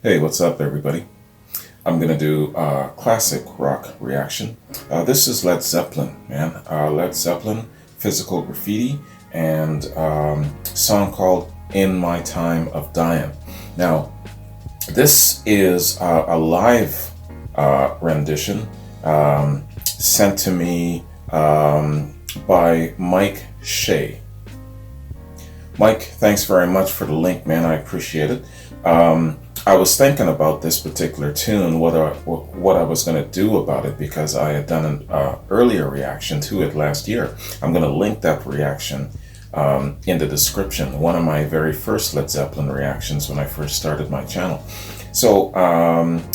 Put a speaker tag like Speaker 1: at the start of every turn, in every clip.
Speaker 1: Hey, what's up, everybody? I'm gonna do a classic rock reaction. This is Led Zeppelin, man. Led Zeppelin, Physical Graffiti, and song called In My Time of Dying. Now, this is a live rendition sent to me by Mike Shea. Mike, thanks very much for the link, man. I appreciate it. I was thinking about this particular tune, what I was going to do about it, because I had done an earlier reaction to it last year. I'm going to link that reaction in the description. One of my very first Led Zeppelin reactions when I first started my channel. So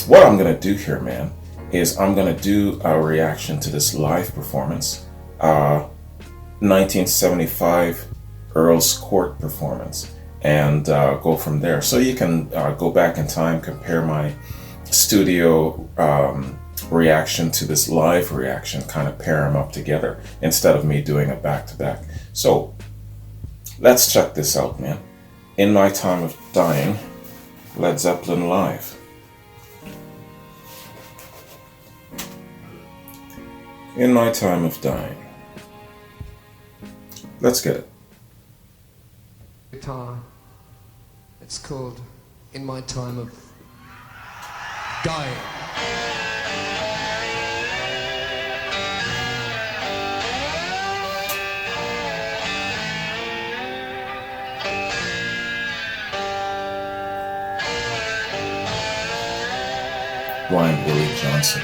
Speaker 1: what I'm going to do here, man, is I'm going to do a reaction to this live performance, 1975 Earl's Court performance, and go from there. So you can go back in time, compare my studio reaction to this live reaction, kind of pair them up together instead of me doing a back-to-back. So let's check this out, man. In My Time of Dying, Led Zeppelin live. In My Time of Dying. Let's get it.
Speaker 2: Guitar. It's called In My Time of Dying.
Speaker 1: Blind Willie Johnson.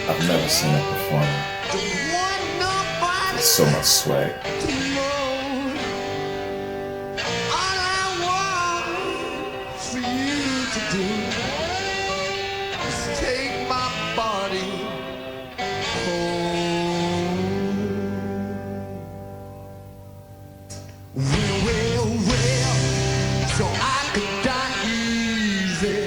Speaker 1: I've never seen it perform. There's so much swag.
Speaker 2: All I want for you to do is take my body home. Well, so I could die easy.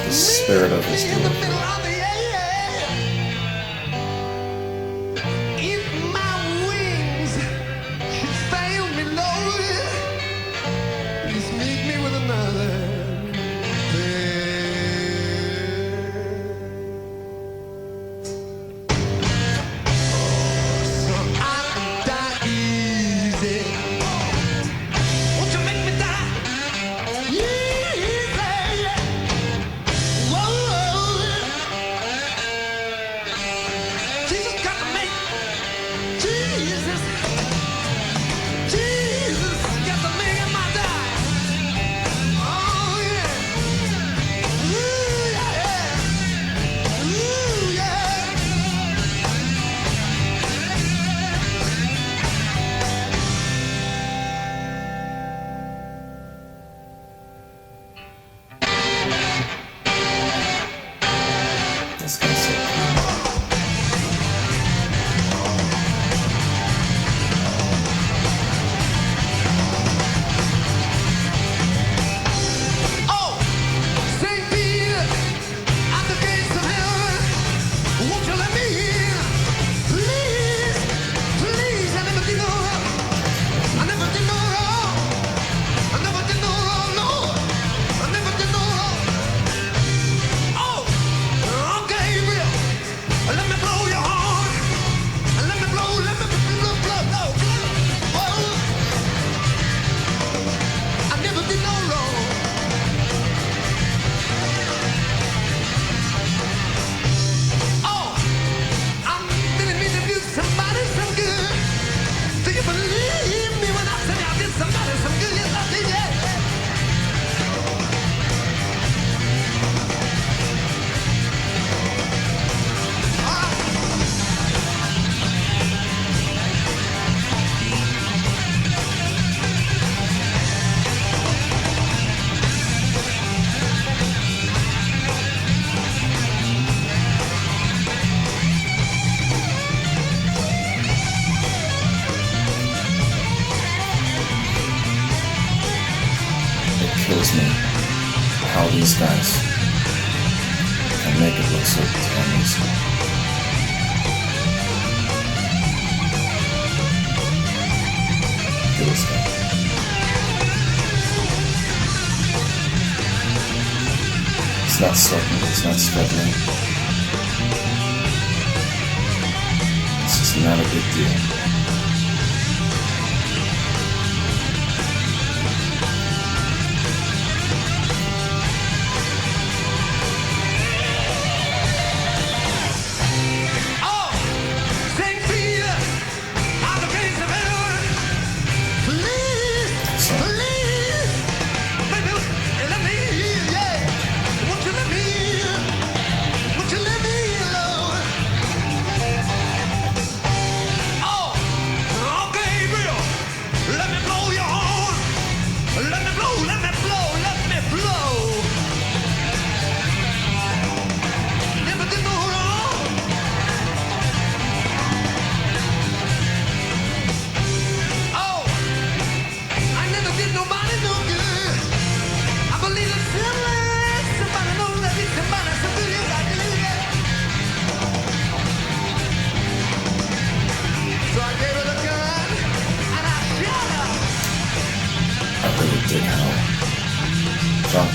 Speaker 1: The spirit of his delivery. kills me how these guys can make it look so damn easy. Look at this guy. It's not sweating, it's not struggling. It's just not a big deal.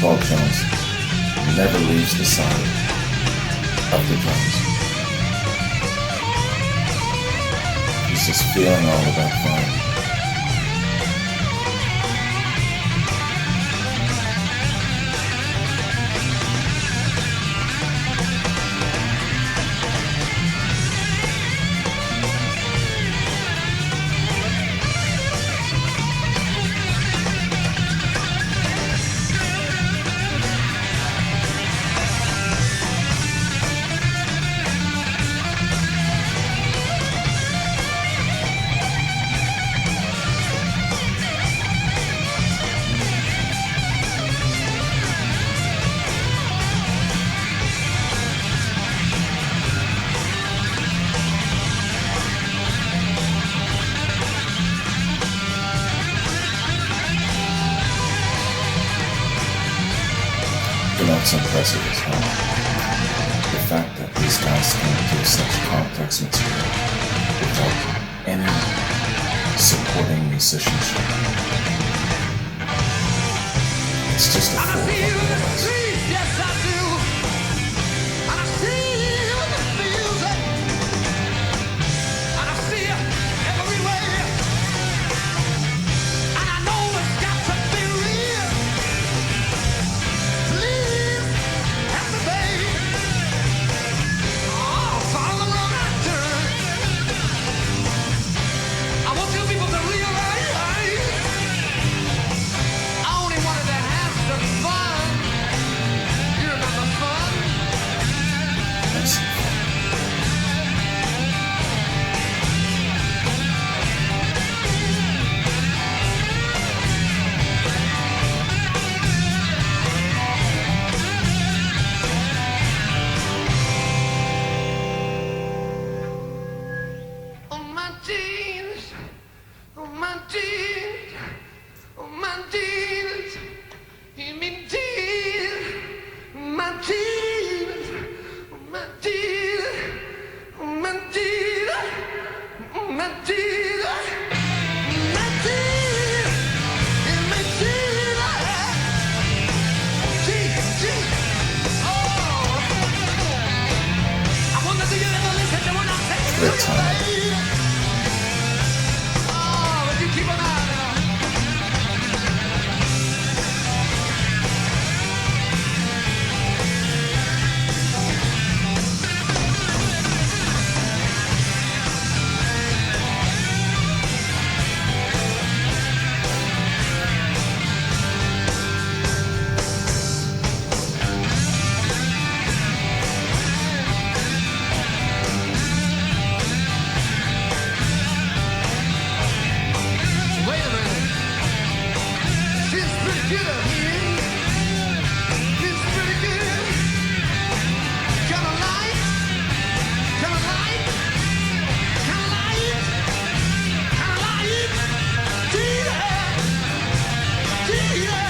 Speaker 1: Paul Jones never leaves the side of the drums. He's just feeling all of that fun. What's impressive is how the fact that these guys can do such complex material without any supporting musicianship. It's just a full fucking mess.
Speaker 2: Yes, I do. And I feel the music. And I see it everywhere. And I know it's got to be real. Please help me, baby. Oh, follow the road I turn. I want you people to realize I only wanted to have some fun. You remember fun?
Speaker 1: That's
Speaker 2: On my jeans, on my jeans, on my jeans, give me jeans, my jeans, on my jeans, on my jeans, on my jeans, my jeans, give me jeans, jeans. Oh, I wonder do you ever listen to when I say
Speaker 1: great time.
Speaker 2: oh, but you keep an eye on it. Wait a minute. She's pretty good. She's pretty good. Kinda light. Kinda light. Kinda light. Kinda light. Dear. Dear.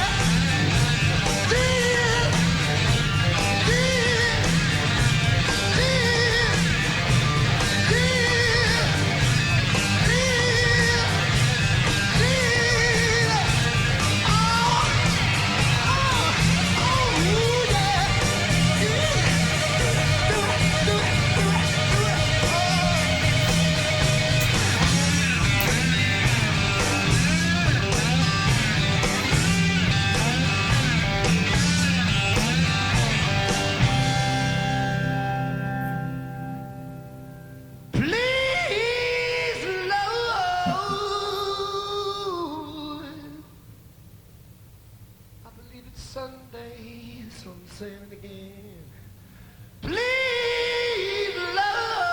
Speaker 2: Sunday, so I'm saying it again. Please, Lord,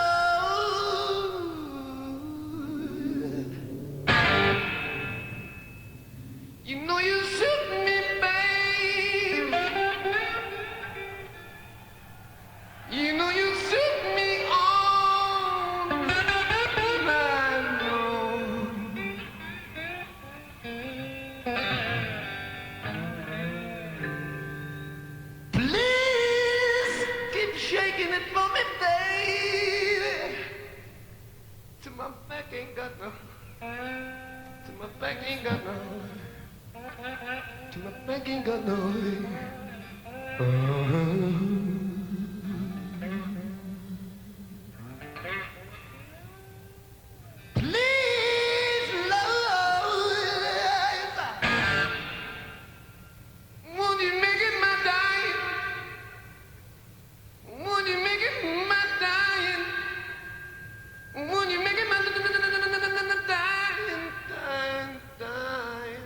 Speaker 2: you know you suit me, babe. You know you suit me all night long. Please keep shaking it for me, baby. Till my back ain't got no. Till my back ain't got no. Till my back ain't got no. Please, Lord, won't you make it my dying? Won't you make it my dying? Won't you make it my dying, dying, dying, dying?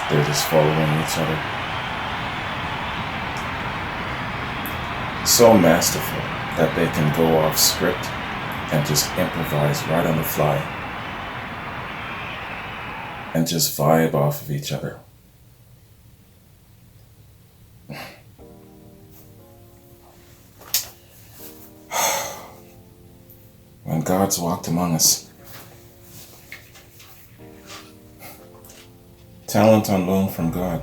Speaker 1: They're just following each other. So masterful that they can go off script and just improvise right on the fly and just vibe off of each other. When God's walked among us. Talent on loan from God.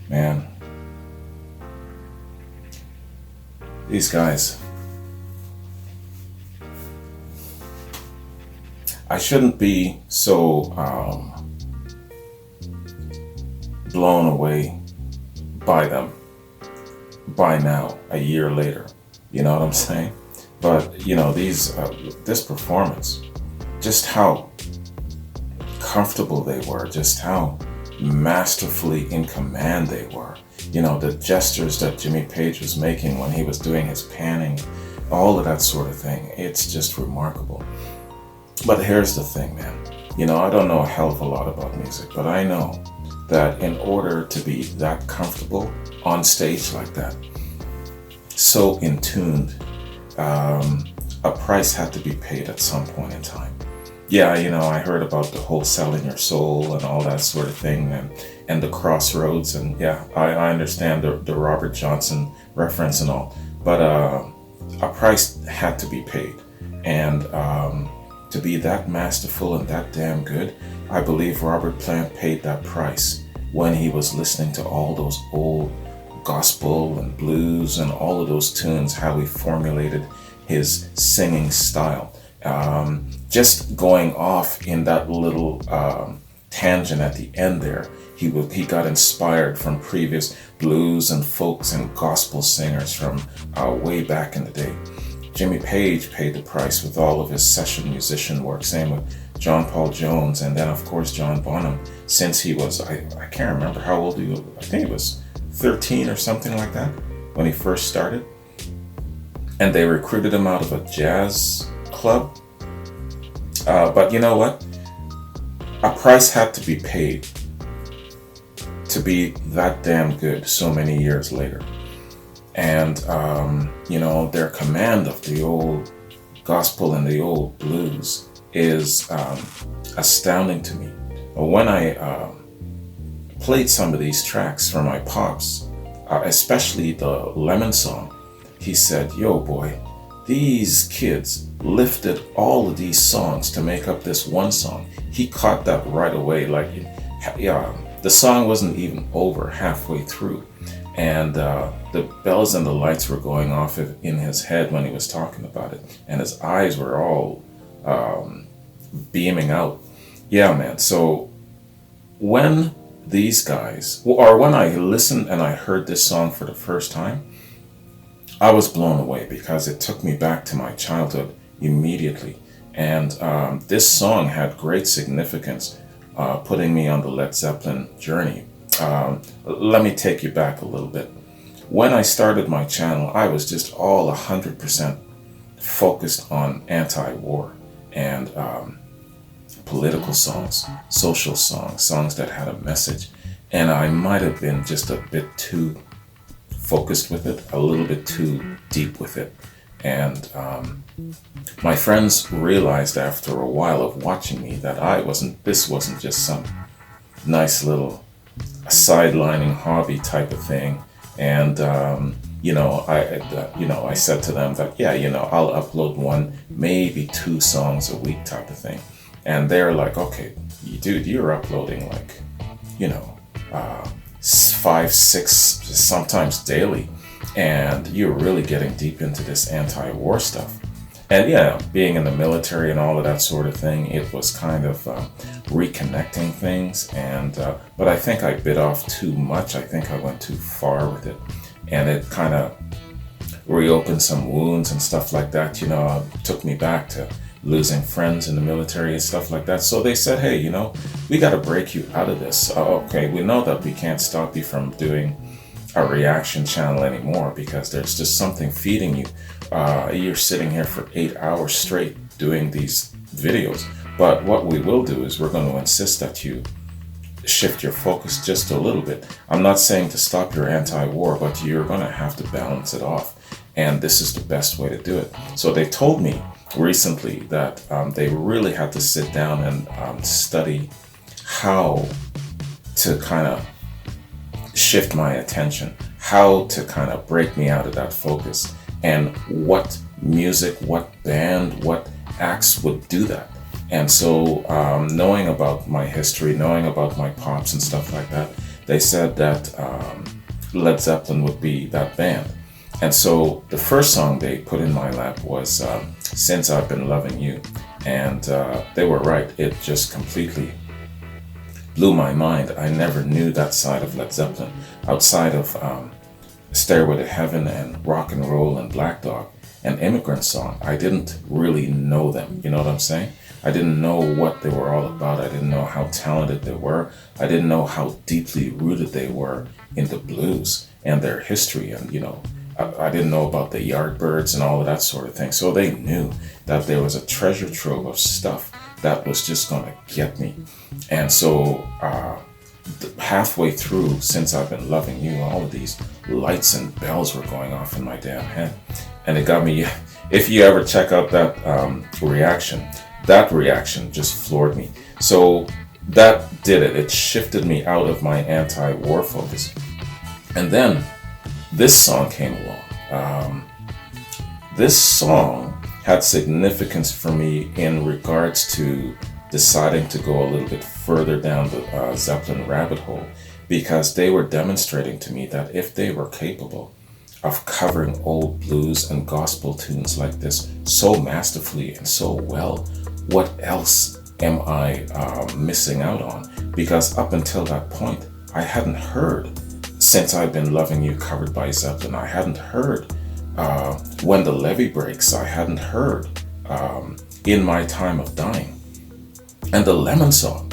Speaker 1: Man. These guys. I shouldn't be so blown away by them by now, a year later. You know what I'm saying? But, you know, this performance, just how comfortable they were, just how masterfully in command they were. You know, the gestures that Jimmy Page was making when he was doing his panning, all of that sort of thing. It's just remarkable. But here's the thing, man. You know, I don't know a hell of a lot about music, but I know that in order to be that comfortable on stage like that, so in tuned, a price had to be paid at some point in time. Yeah, you know, I heard about the whole selling your soul and all that sort of thing, and the crossroads, and yeah, I understand the Robert Johnson reference and all, but a price had to be paid, and to be that masterful and that damn good, I believe Robert Plant paid that price when he was listening to all those old gospel and blues and all of those tunes, how he formulated his singing style. Just going off in that little tangent at the end there, he got inspired from previous blues and folks and gospel singers from way back in the day. Jimmy Page paid the price with all of his session musician work, same with John Paul Jones, and then of course John Bonham, since he was, I can't remember how old he was, I think he was 13 or something like that when he first started. And they recruited him out of a jazz club. But you know what? A price had to be paid to be that damn good so many years later. And, you know, their command of the old gospel and the old blues is astounding to me. When I played some of these tracks for my pops, especially the Lemon song, he said, "Yo, boy, these kids lifted all of these songs to make up this one song." He caught that right away. Like, yeah, the song wasn't even over halfway through, and the bells and the lights were going off in his head when he was talking about it, and his eyes were all beaming out. Yeah, man. So when these guys, or when I listened and I heard this song for the first time, I was blown away because it took me back to my childhood immediately. And this song had great significance, putting me on the Led Zeppelin journey. Let me take you back a little bit. When I started my channel, I was just all 100% focused on anti-war and political songs, social songs, songs that had a message. And I might have been just a bit too focused with it, a little bit too deep with it. And my friends realized after a while of watching me that this wasn't just some nice little sidelining hobby type of thing. And I said to them that, I'll upload one, maybe 2 songs a week type of thing. And they're like, okay, dude, you're uploading like, 5, 6, sometimes daily. And you're really getting deep into this anti-war stuff. And yeah, being in the military and all of that sort of thing, it was kind of reconnecting things. And but I think I bit off too much. I think I went too far with it. And it kind of reopened some wounds and stuff like that. Took me back to losing friends in the military and stuff like that. So they said, hey, we got to break you out of this. Okay, we know that we can't stop you from doing a reaction channel anymore because there's just something feeding you. You're sitting here for 8 hours straight doing these videos. But what we will do is we're going to insist that you shift your focus just a little bit. I'm not saying to stop your anti-war, but you're going to have to balance it off. And this is the best way to do it. So they told me recently that they really had to sit down and study how to kind of shift my attention, how to kind of break me out of that focus, and what music, what band, what acts would do that. And so knowing about my history, knowing about my pops and stuff like that, they said that Led Zeppelin would be that band. And so the first song they put in my lap was Since I've Been Loving You. And they were right. It just completely blew my mind. I never knew that side of Led Zeppelin. Outside of Stairway to Heaven and Rock and Roll and Black Dog and Immigrant Song, I didn't really know them. You know what I'm saying? I didn't know what they were all about. I didn't know how talented they were. I didn't know how deeply rooted they were in the blues and their history. And, I didn't know about the Yardbirds and all of that sort of thing. So they knew that there was a treasure trove of stuff that was just going to get me. And so halfway through, Since I've Been Loving You, all of these lights and bells were going off in my damn head. And it got me, if you ever check out that reaction just floored me. So that did it. It shifted me out of my anti-war focus. And then this song came along. This song had significance for me in regards to deciding to go a little bit further down the Zeppelin rabbit hole, because they were demonstrating to me that if they were capable of covering old blues and gospel tunes like this so masterfully and so well, what else am I missing out on? Because up until that point, I hadn't heard Since I've Been Loving You covered by Zeppelin. I hadn't heard When the Levee Breaks. I hadn't heard In My Time of Dying and the Lemon Song.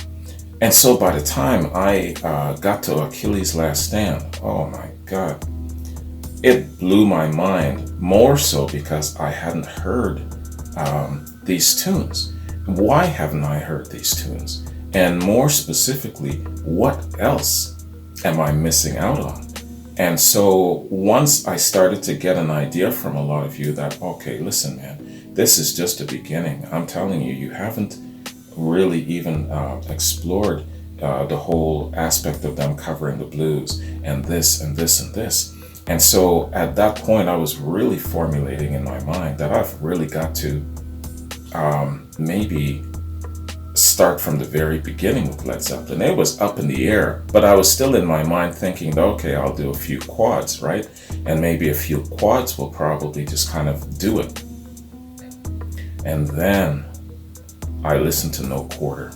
Speaker 1: And so by the time I got to Achilles' Last Stand, oh my God, it blew my mind, more so because I hadn't heard these tunes. Why haven't I heard these tunes? And more specifically, what else am I missing out on? And so once I started to get an idea from a lot of you that, okay, listen, man, this is just the beginning. I'm telling you, you haven't really even explored the whole aspect of them covering the blues and this and this and this. And so at that point, I was really formulating in my mind that I've really got to maybe start from the very beginning with Led Zeppelin. It was up in the air, but I was still in my mind thinking, okay, I'll do a few quads, right? And maybe a few quads will probably just kind of do it. And then I listened to No Quarter.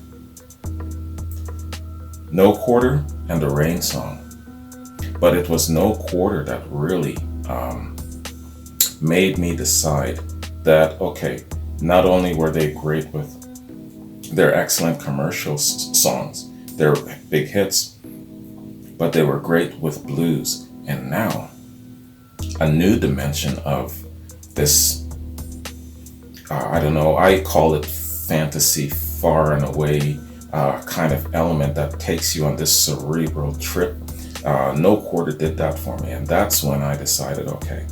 Speaker 1: No Quarter and the Rain Song. But it was No Quarter that really made me decide that, okay, not only were they great with their excellent commercial songs, their big hits, but they were great with blues. And now, a new dimension of this, I don't know, I call it fantasy far and away kind of element that takes you on this cerebral trip. No Quarter did that for me, and that's when I decided, okay,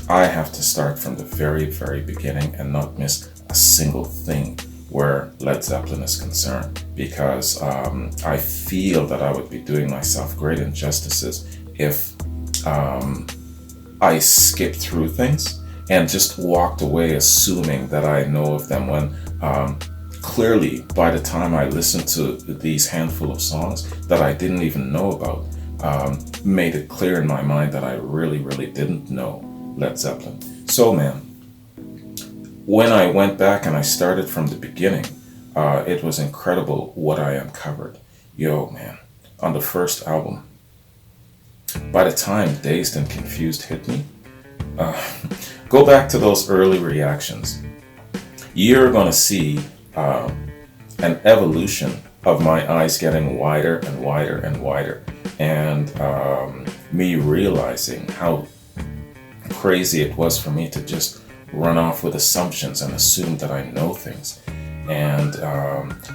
Speaker 1: I have to start from the very, very beginning and not miss a single thing where Led Zeppelin is concerned, because I feel that I would be doing myself great injustices if I skipped through things and just walked away assuming that I know of them, when clearly by the time I listened to these handful of songs that I didn't even know about, made it clear in my mind that I really, really didn't know Led Zeppelin. So man, when I went back and I started from the beginning, it was incredible what I uncovered. Yo man, on the first album, by the time Dazed and Confused hit me, go back to those early reactions. You're gonna see an evolution of my eyes getting wider and wider and wider, and me realizing how crazy it was for me to just run off with assumptions and assume that I know things. And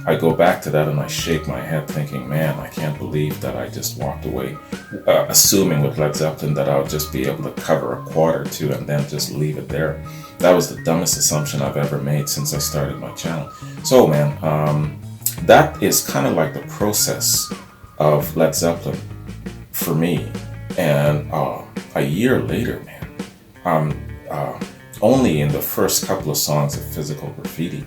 Speaker 1: I go back to that and I shake my head thinking, man, I can't believe that I just walked away assuming with Led Zeppelin that I'll just be able to cover a quad or two and then just leave it there. That was the dumbest assumption I've ever made since I started my channel. So man, that is kind of like the process of Led Zeppelin for me. And a year later, man, only in the first couple of songs of Physical Graffiti.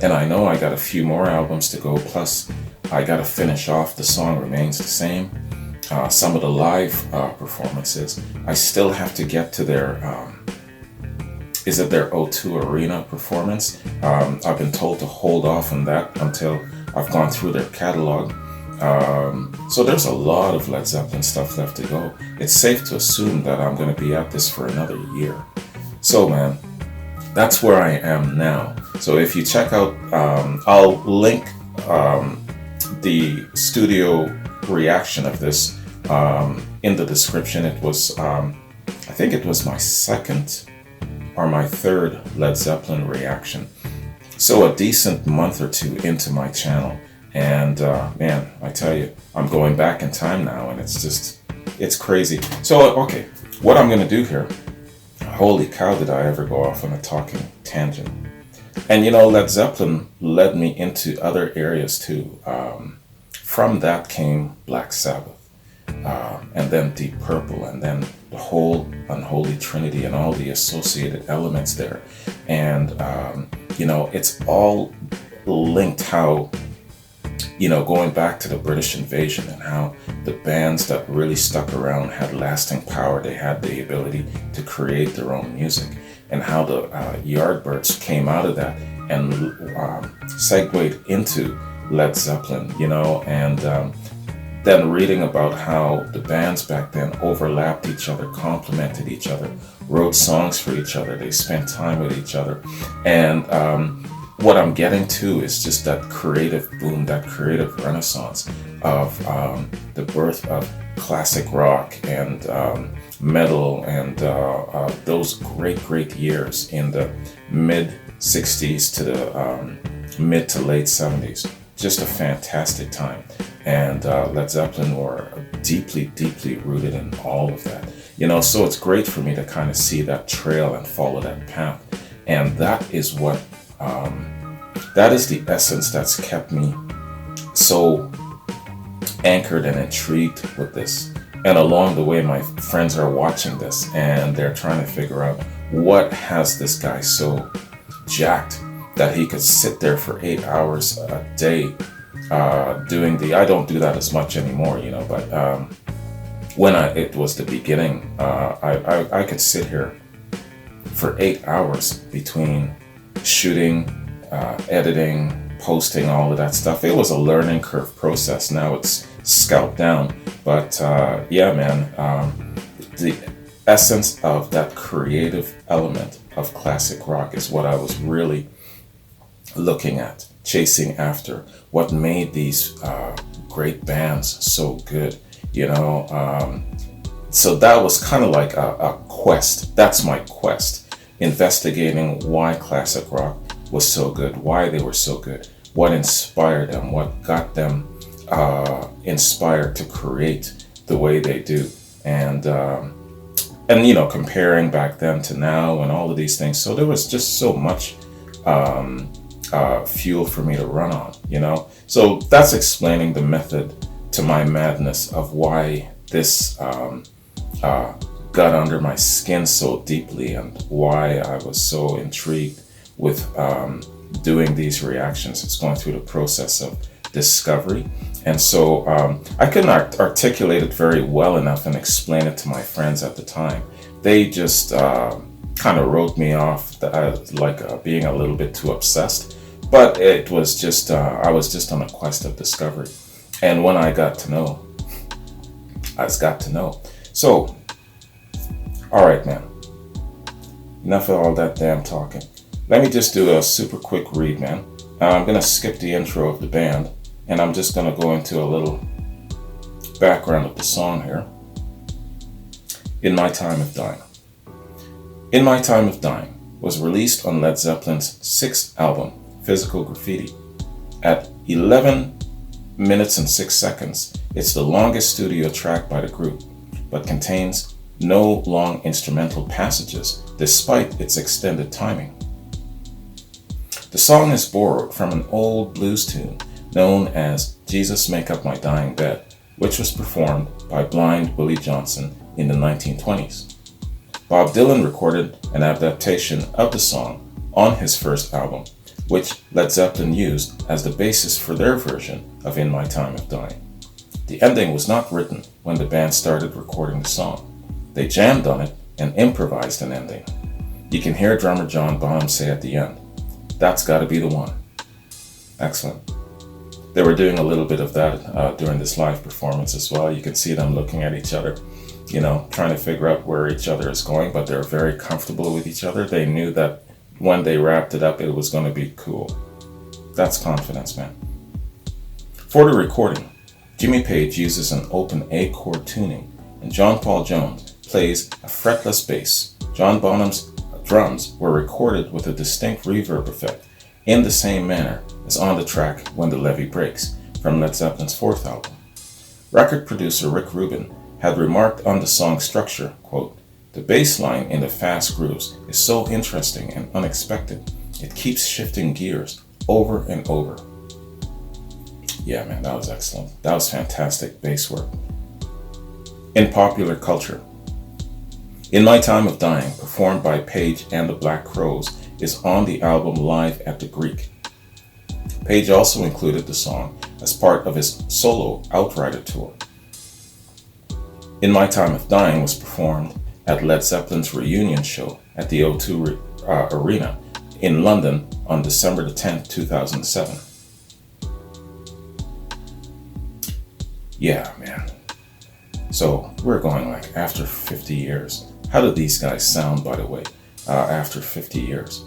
Speaker 1: And I know I got a few more albums to go, plus I got to finish off The Song Remains the Same. Some of the live performances, I still have to get to their, is it their O2 Arena performance? I've been told to hold off on that until I've gone through their catalog. So there's a lot of Led Zeppelin stuff left to go. It's safe to assume that I'm going to be at this for another year. So man, that's where I am now. So if you check out, I'll link the studio reaction of this in the description. It was, I think it was my second or my third Led Zeppelin reaction. So a decent month or two into my channel. And man, I tell you, I'm going back in time now, and it's crazy. So, okay, what I'm gonna do here, holy cow, did I ever go off on a talking tangent. And you know, Led Zeppelin led me into other areas too. From that came Black Sabbath, and then Deep Purple, and then the whole Unholy Trinity and all the associated elements there. And you know, it's all linked how, you know, going back to the British invasion and how the bands that really stuck around had lasting power. They had the ability to create their own music, and how the Yardbirds came out of that and segued into Led Zeppelin, you know, and then reading about how the bands back then overlapped each other, complemented each other, wrote songs for each other, they spent time with each other. And what I'm getting to is just that creative boom, that creative renaissance of the birth of classic rock and metal, and those great years in the mid 60s to the mid to late 70s. Just a fantastic time. And Led Zeppelin were deeply rooted in all of that. You know, so it's great for me to kind of see that trail and follow that path. And that is what, that is the essence that's kept me so anchored and intrigued with this. And along the way, my friends are watching this and they're trying to figure out what has this guy so jacked that he could sit there for 8 hours a day doing the, I don't do that as much anymore, you know, but when it was the beginning, I could sit here for 8 hours between shooting, editing, posting, all of that stuff. It was a learning curve process. Now it's scalped down, but yeah, man, the essence of that creative element of classic rock is what I was really looking at, chasing after, what made these great bands so good, you know. So that was kind of like a quest. That's my quest, investigating why classic rock was so good, why they were so good, what inspired them, what got them inspired to create the way they do, and you know, comparing back then to now and all of these things. So there was just so much fuel for me to run on, you know. So that's explaining the method to my madness of why this got under my skin so deeply, and why I was so intrigued with doing these reactions. It's going through the process of discovery. And so I couldn't articulate it very well enough and explain it to my friends at the time. They just kind of wrote me off as like being a little bit too obsessed. But it was just, I was just on a quest of discovery. And when I got to know, I just got to know. So, all right, man. Enough of all that damn talking. Let me just do a super quick read, man. I'm going to skip the intro of the band, and I'm just going to go into a little background of the song here. In My Time of Dying. In My Time of Dying was released on Led Zeppelin's 6th album, Physical Graffiti. At 11 minutes and 6 seconds, it's the longest studio track by the group, but contains no long instrumental passages despite its extended timing. The song is borrowed from an old blues tune known as Jesus Make Up My Dying Bed, which was performed by Blind Willie Johnson in the 1920s. Bob Dylan recorded an adaptation of the song on his first album, which Led Zeppelin used as the basis for their version of In My Time of Dying. The ending was not written when the band started recording the song. They jammed on it and improvised an ending. You can hear drummer John Bonham say at the end, "That's gotta be the one." Excellent. They were doing a little bit of that during this live performance as well. You can see them looking at each other, you know, trying to figure out where each other is going, but they're very comfortable with each other. They knew that when they wrapped it up, it was going to be cool. That's confidence, man. For the recording, Jimmy Page uses an open A chord tuning, and John Paul Jones plays a fretless bass. John Bonham's drums were recorded with a distinct reverb effect in the same manner as on the track When the Levee Breaks from Led Zeppelin's 4th album. Record producer Rick Rubin had remarked on the song's structure, quote, "The bass line in the fast grooves is so interesting and unexpected. It keeps shifting gears over and over." Yeah, man, that was excellent. That was fantastic bass work. In popular culture, In My Time of Dying, performed by Page and the Black Crowes, is on the album Live at the Greek. Page also included the song as part of his solo Outrider tour. In My Time of Dying was performed at Led Zeppelin's reunion show at the O2 Arena in London on December the 10th, 2007. Yeah, man. So we're going like after 50 years. How do these guys sound, by the way, after 50 years?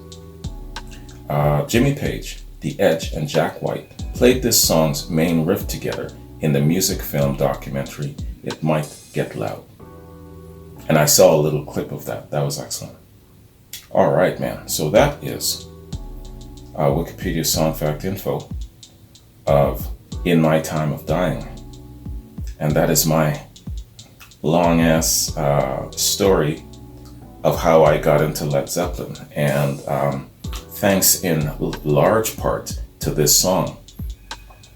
Speaker 1: Jimmy Page, The Edge, and Jack White played this song's main riff together in the music film documentary It Might Get Loud. And I saw a little clip of that. That was excellent. All right, man. So that is Wikipedia song fact info of In My Time of Dying. And that is my long-ass story of how I got into Led Zeppelin. And thanks in large part to this song.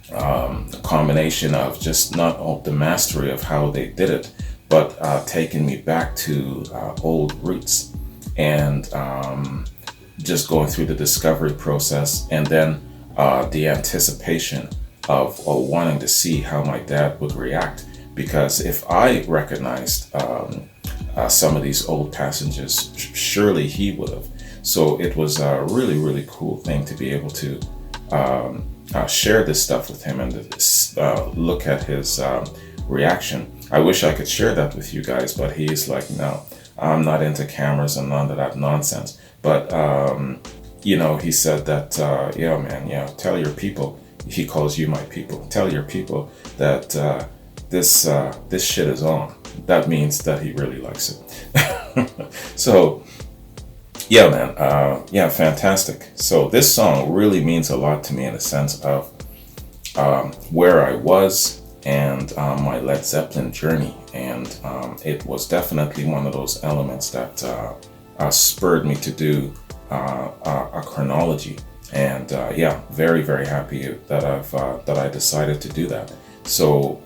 Speaker 1: The combination of just not the mastery of how they did it, but taking me back to old roots, and just going through the discovery process, and then the anticipation of wanting to see how my dad would react. Because if I recognized some of these old passages, surely he would have. So it was a really, really cool thing to be able to share this stuff with him and look at his reaction. I wish I could share that with you guys, but he's like, no, I'm not into cameras and none of that nonsense. But he said that, yeah, man, yeah, tell your people. He calls you my people. Tell your people that this shit is on. That means that he really likes it. So, yeah, man, yeah, fantastic. So this song really means a lot to me in the sense of where I was and my Led Zeppelin journey, and it was definitely one of those elements that spurred me to do a chronology. And yeah, very very happy that I decided to do that. So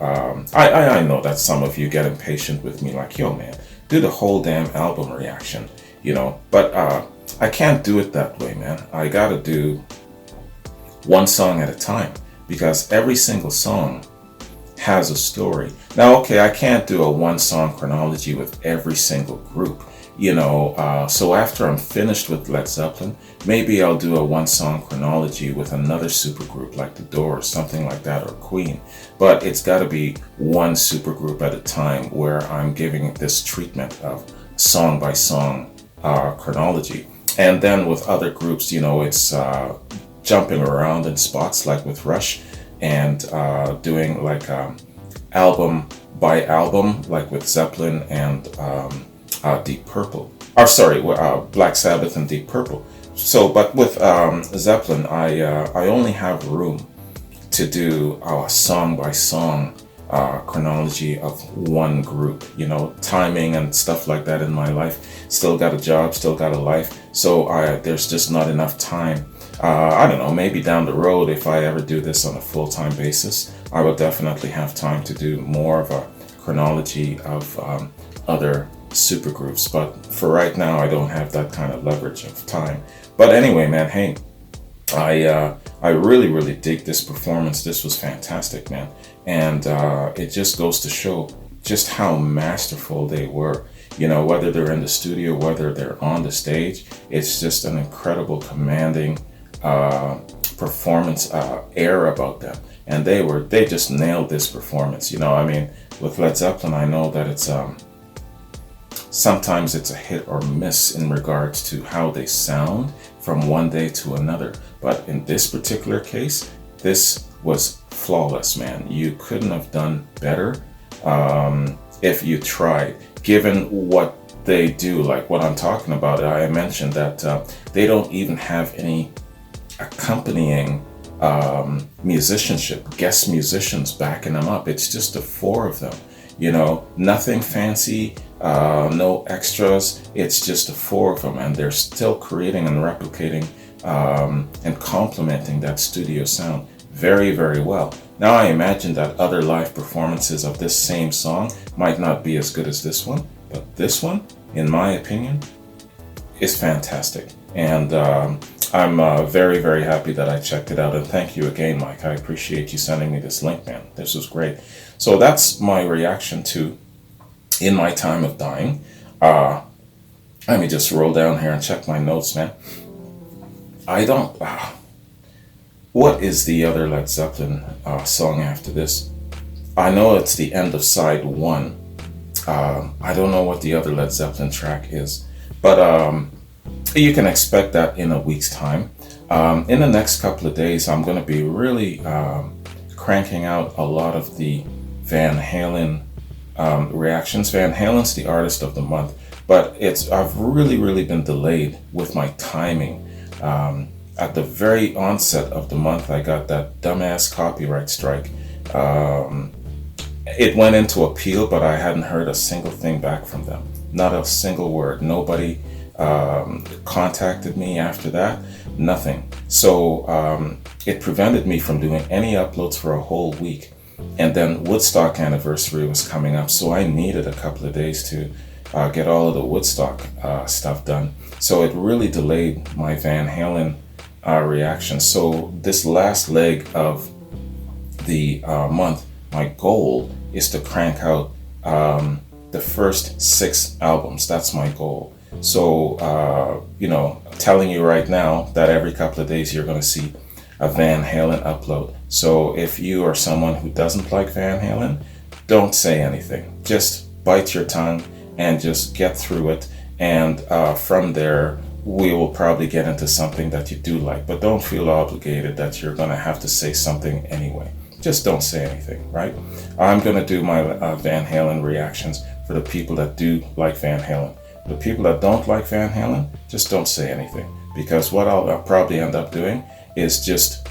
Speaker 1: I know that some of you get impatient with me, like, yo man, do the whole damn album reaction, but I can't do it that way, man. I gotta do one song at a time, because every single song has a story. Now, okay, I can't do a one song chronology with every single group, so after I'm finished with Led Zeppelin, maybe I'll do a one song chronology with another supergroup like The Doors, something like that, or Queen. But it's got to be one supergroup at a time, where I'm giving this treatment of song by song chronology. And then with other groups, it's jumping around in spots, like with Rush, and doing like album by album, like with Zeppelin and Deep Purple. Or sorry, Black Sabbath and Deep Purple. So, but with Zeppelin, I only have room to do a song by song chronology of one group. Timing and stuff like that in my life. Still got a job, still got a life. So there's just not enough time. I don't know, maybe down the road, if I ever do this on a full-time basis, I will definitely have time to do more of a chronology of other supergroups. But for right now, I don't have that kind of leverage of time. But anyway, man, hey, I really, really dig this performance. This was fantastic, man. And it just goes to show just how masterful they were. Whether they're in the studio, whether they're on the stage, it's just an incredible, commanding performance air about them. And they just nailed this performance. With Led Zeppelin, I know that it's sometimes it's a hit or miss in regards to how they sound from one day to another. But in this particular case, this was flawless, man. You couldn't have done better if you tried, given what they do, like what I'm talking about. I mentioned that they don't even have any accompanying musicianship, guest musicians backing them up. It's just the four of them, nothing fancy, no extras. It's just the four of them, and they're still creating and replicating and complementing that studio sound very, very well. Now, I imagine that other live performances of this same song might not be as good as this one, but this one, in my opinion, is fantastic. And I'm very, very happy that I checked it out. And thank you again, Mike. I appreciate you sending me this link, man. This was great. So that's my reaction to In My Time of Dying. Let me just roll down here and check my notes, man. I don't... what is the other Led Zeppelin song after this? I know it's the end of side one. I don't know what the other Led Zeppelin track is. But you can expect that in a week's time. In the next couple of days, I'm going to be really cranking out a lot of the Van Halen reactions. Van Halen's the artist of the month, but I've really been delayed with my timing. At the very onset of the month, I got that dumbass copyright strike. It went into appeal, but I hadn't heard a single thing back from them. Not a single word. Nobody contacted me after that. Nothing. So it prevented me from doing any uploads for a whole week. And then Woodstock anniversary was coming up, so I needed a couple of days to get all of the Woodstock stuff done. So it really delayed my Van Halen reaction. So this last leg of the month, my goal is to crank out the first 6 albums. That's my goal. So, I'm telling you right now that every couple of days you're going to see a Van Halen upload. So if you are someone who doesn't like Van Halen, don't say anything. Just bite your tongue and just get through it. And from there, we will probably get into something that you do like, but don't feel obligated that you're going to have to say something anyway. Just don't say anything, right? I'm going to do my Van Halen reactions for the people that do like Van Halen. The people that don't like Van Halen, just don't say anything, because what I'll probably end up doing is just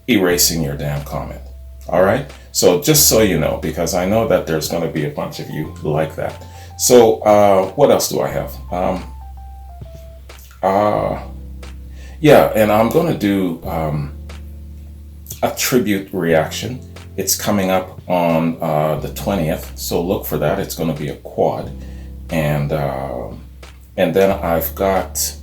Speaker 1: erasing your damn comment. All right? So just so you know, because I know that there's going to be a bunch of you like that. So what else do I have? Yeah, and I'm going to do a tribute reaction. It's coming up on the 20th, so look for that. It's going to be a quad. And then I've got,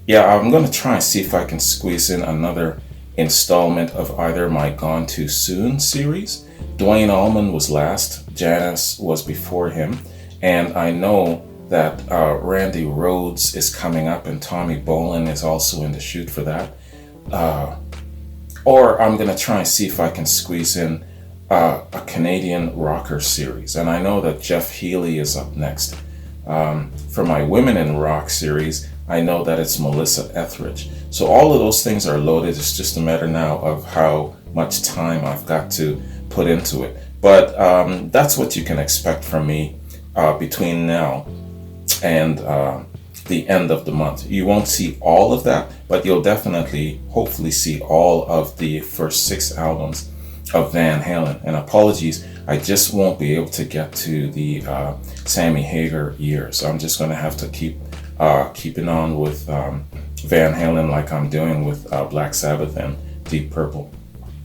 Speaker 1: yeah, I'm going to try and see if I can squeeze in another installment of either my Gone Too Soon series. Duane Allman was last, Janice was before him, and I know that Randy Rhoads is coming up and Tommy Bolin is also in the shoot for that. Or I'm going to try and see if I can squeeze in a Canadian rocker series. And I know that Jeff Healey is up next. For my Women in Rock series, I know that it's Melissa Etheridge. So all of those things are loaded. It's just a matter now of how much time I've got to put into it. But that's what you can expect from me between now and the end of the month. You won't see all of that, but you'll definitely, hopefully, see all of the first 6 albums of Van Halen. And apologies, I just won't be able to get to the Sammy Hagar years. So I'm just going to have to keep keeping on with Van Halen like I'm doing with Black Sabbath and Deep Purple.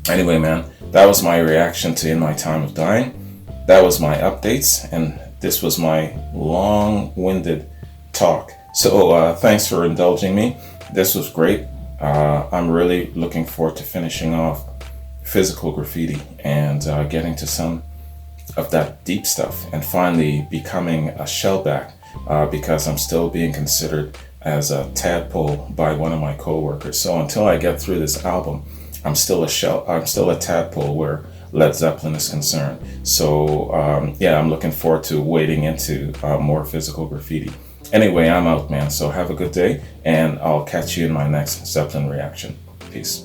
Speaker 1: Anyway, man, that was my reaction to In My Time of Dying. That was my updates, and this was my long-winded talk. So thanks for indulging me. This was great. I'm really looking forward to finishing off Physical Graffiti and getting to some of that deep stuff and finally becoming a shellback because I'm still being considered as a tadpole by one of my coworkers. So until I get through this album, I'm still a tadpole where Led Zeppelin is concerned. So yeah, I'm looking forward to wading into more Physical Graffiti. Anyway, I'm out, man. So have a good day, and I'll catch you in my next Zeppelin reaction. Peace.